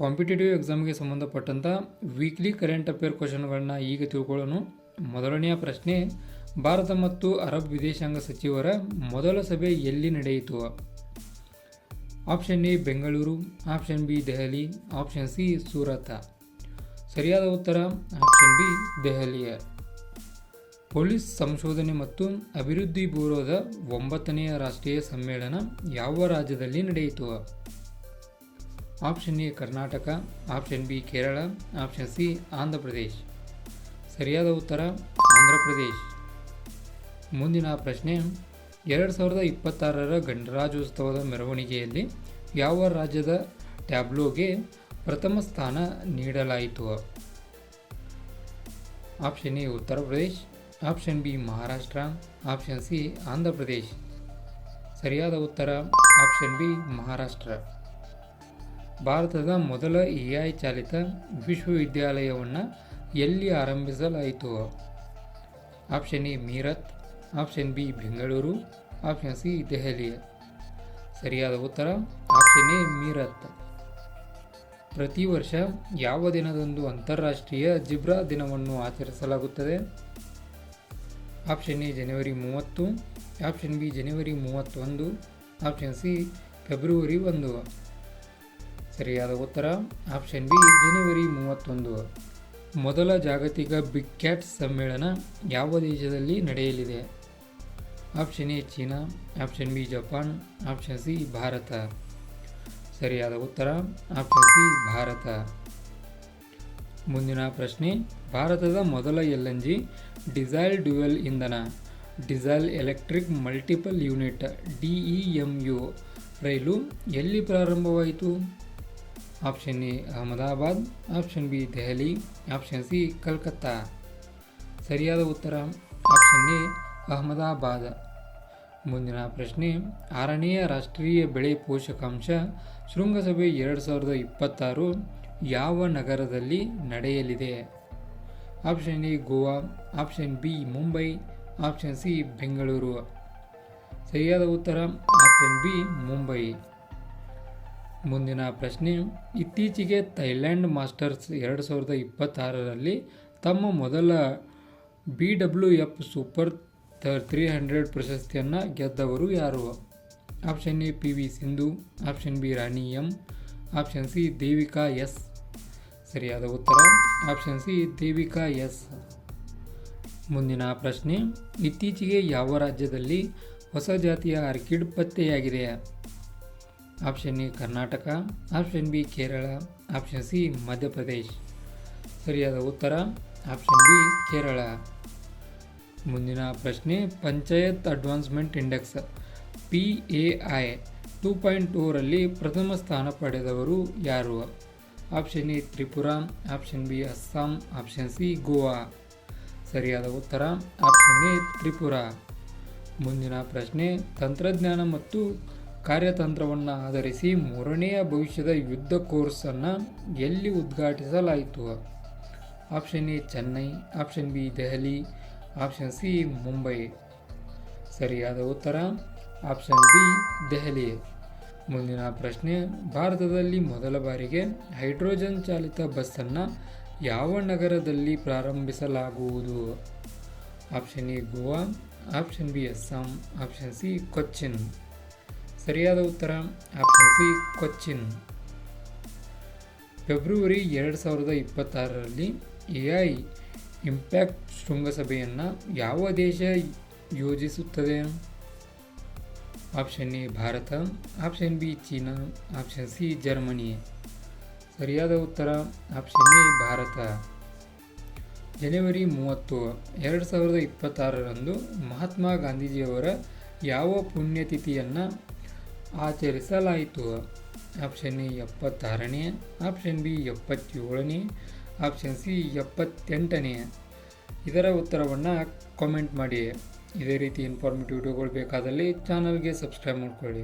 Competitive ಎಕ್ಸಾಮ್ಗೆ ಸಂಬಂಧಪಟ್ಟಂಥ weekly current affair ಕ್ವಶನ್ಗಳನ್ನ ಈಗ ತಿಳ್ಕೊಳ್ಳೋಣ. ಮೊದಲನೆಯ ಪ್ರಶ್ನೆ, ಭಾರತ ಮತ್ತು ಅರಬ್ ವಿದೇಶಾಂಗ ಸಚಿವರ ಮೊದಲ ಸಭೆ ಎಲ್ಲಿ ನಡೆಯಿತು? Option A Bengaluru, option B Delhi, option C Surat. ಸರಿಯಾದ ಉತ್ತರ ಆಪ್ಷನ್ ಬಿ ದೆಹಲಿಯ. ಪೊಲೀಸ್ ಸಂಶೋಧನೆ ಮತ್ತು ಅಭಿವೃದ್ಧಿ ಬ್ಯೂರೋದ 9ನೇ ರಾಷ್ಟ್ರೀಯ ಸಮ್ಮೇಳನ ಯಾವ ರಾಜ್ಯದಲ್ಲಿ ನಡೆಯಿತು? Option A Karnataka, option B Kerala, option C Andhra Pradesh. ಸರಿಯಾದ ಉತ್ತರ ಆಂಧ್ರ ಪ್ರದೇಶ್. ಮುಂದಿನ ಪ್ರಶ್ನೆ, 2026ರ ಗಣರಾಜ್ಯೋತ್ಸವದ ಮೆರವಣಿಗೆಯಲ್ಲಿ ಯಾವ ರಾಜ್ಯದ ಟ್ಯಾಬ್ಲೋಗೆ ಪ್ರಥಮ ಸ್ಥಾನ ನೀಡಲಾಯಿತು? Option A Uttar Pradesh, option B Maharashtra, option C Andhra Pradesh. ಸರಿಯಾದ ಉತ್ತರ ಆಪ್ಷನ್ ಬಿ ಮಹಾರಾಷ್ಟ್ರ. ಭಾರತದ ಮೊದಲ AI ಚಾಲಿತ ವಿಶ್ವವಿದ್ಯಾಲಯವನ್ನು ಎಲ್ಲಿ ಆರಂಭಿಸಲಾಯಿತು? Option A Meerut, option B Bengaluru, option C Delhi. ಸರಿಯಾದ ಉತ್ತರ ಆಪ್ಷನ್ ಎ ಮೀರತ್. ಪ್ರತಿ ವರ್ಷ ಯಾವ ದಿನದಂದು ಅಂತಾರಾಷ್ಟ್ರೀಯ ಜಿಬ್ರಾ ದಿನವನ್ನು ಆಚರಿಸಲಾಗುತ್ತದೆ? Option A January 30, option B January 31, option C February 1. ಸರಿಯಾದ ಉತ್ತರ ಆಪ್ಷನ್ ಬಿ ಜನವರಿ 31. ಮೊದಲ ಜಾಗತಿಕ ಬಿಗ್ ಕ್ಯಾಟ್ಸ್ ಸಮ್ಮೇಳನ ಯಾವ ದೇಶದಲ್ಲಿ ನಡೆಯಲಿದೆ? Option A China, option B Japan, option C Bharat. ಸರಿಯಾದ ಉತ್ತರ ಆಪ್ಷನ್ ಸಿ ಭಾರತ. ಮುಂದಿನ ಪ್ರಶ್ನೆ, ಭಾರತದ ಮೊದಲ LNG ಡೀಸೆಲ್ ಡ್ಯುಯಲ್ ಇಂಧನ diesel electric multiple unit DEMU ರೈಲು ಎಲ್ಲಿ ಪ್ರಾರಂಭವಾಯಿತು? Option A Ahmedabad, option B Delhi, option C Calcutta. ಸರಿಯಾದ ಉತ್ತರ ಆಪ್ಷನ್ ಎ ಅಹಮದಾಬಾದ್. ಮುಂದಿನ ಪ್ರಶ್ನೆ, 6ನೇ ರಾಷ್ಟ್ರೀಯ ಬೆಳೆ ಪೋಷಕಾಂಶ ಶೃಂಗಸಭೆ 2026 ಯಾವ ನಗರದಲ್ಲಿ ನಡೆಯಲಿದೆ? Option A Goa, option B Mumbai, option C Bengaluru. ಸರಿಯಾದ ಉತ್ತರ ಆಪ್ಷನ್ ಬಿ ಮುಂಬೈ. ಮುಂದಿನ ಪ್ರಶ್ನೆ, ಇತ್ತೀಚೆಗೆ ಥೈಲ್ಯಾಂಡ್ ಮಾಸ್ಟರ್ಸ್ 2026ರಲ್ಲಿ ತಮ್ಮ ಮೊದಲ BWF ಸೂಪರ್ 300 ಪ್ರಶಸ್ತಿಯನ್ನು ಗೆದ್ದವರು ಯಾರು? Option A PV Sindhu, option B Rani M, option C Devika S. ಸರಿಯಾದ ಉತ್ತರ ಆಪ್ಷನ್ ಸಿ ದೇವಿಕಾ S. ಮುಂದಿನ ಪ್ರಶ್ನೆ, ಇತ್ತೀಚೆಗೆ ಯಾವ ರಾಜ್ಯದಲ್ಲಿ ಹೊಸ ಜಾತಿಯ ಆರ್ಕಿಡ್ ಪತ್ತೆಯಾಗಿದೆ? Option A Karnataka, option B Kerala, option C Madhya Pradesh. ಸರಿಯಾದ ಉತ್ತರ ಆಪ್ಷನ್ ಬಿ ಕೇರಳ. ಮುಂದಿನ ಪ್ರಶ್ನೆ, ಪಂಚಾಯತ್ ಅಡ್ವಾನ್ಸ್ಮೆಂಟ್ ಇಂಡೆಕ್ಸ್ PAI 2.0 ರಲ್ಲಿ ಪ್ರಥಮ ಸ್ಥಾನ ಪಡೆದವರು ಯಾರು? Option A Tripura, option B Assam, option C Goa. ಸರಿಯಾದ ಉತ್ತರ ಆಪ್ಷನ್ ಎ ತ್ರಿಪುರಾ. ಮುಂದಿನ ಪ್ರಶ್ನೆ, ತಂತ್ರಜ್ಞಾನ ಮತ್ತು ಕಾರ್ಯತಂತ್ರವನ್ನು ಆಧರಿಸಿ 3ನೇ ಭವಿಷ್ಯದ ಯುದ್ಧ ಕೋರ್ಸನ್ನು ಎಲ್ಲಿ ಉದ್ಘಾಟಿಸಲಾಯಿತು? Option A Chennai, option B Delhi, option C Mumbai. ಸರಿಯಾದ ಉತ್ತರ ಆಪ್ಷನ್ ಬಿ ದೆಹಲಿ. ಮುಂದಿನ ಪ್ರಶ್ನೆ, ಭಾರತದಲ್ಲಿ ಮೊದಲ ಬಾರಿಗೆ ಹೈಡ್ರೋಜನ್ ಚಾಲಿತ ಬಸ್ಸನ್ನು ಯಾವ ನಗರದಲ್ಲಿ ಪ್ರಾರಂಭಿಸಲಾಗುವುದು? Option A Goa, option B Assam, option C Cochin. ಸರಿಯಾದ ಉತ್ತರ ಆಪ್ಷನ್ ಸಿ ಕೊಚ್ಚಿನ್. ಫೆಬ್ರವರಿ 2026ರಲ್ಲಿ AI ಇಂಪ್ಯಾಕ್ಟ್ ಶೃಂಗಸಭೆಯನ್ನು ಯಾವ ದೇಶ ಯೋಜಿಸುತ್ತದೆ? Option A Bharat, option B ಚೀನಾ, ಆಪ್ಷನ್ ಸಿ ಜರ್ಮನಿ. ಸರಿಯಾದ ಉತ್ತರ ಆಪ್ಷನ್ ಎ ಭಾರತ. ಜನವರಿ 30, 2026ರಂದು ಮಹಾತ್ಮ ಗಾಂಧೀಜಿಯವರ ಯಾವ ಪುಣ್ಯತಿಥಿಯನ್ನು ಆಚರಿಸಲಾಯಿತು? ಆಪ್ಷನ್ ಎ 76ನೇ, ಆಪ್ಷನ್ ಬಿ 77ನೇ, ಆಪ್ಷನ್ ಸಿ 78ನೇ. ಇದರ ಉತ್ತರವನ್ನು ಕಾಮೆಂಟ್ ಮಾಡಿ. ಇದೇ ರೀತಿ ಇನ್ಫಾರ್ಮೇಟಿವ್ ವಿಡಿಯೋಗಳು ಬೇಕಾದಲ್ಲಿ ಚಾನಲ್ಗೆ ಸಬ್ಸ್ಕ್ರೈಬ್ ಮಾಡ್ಕೊಳ್ಳಿ.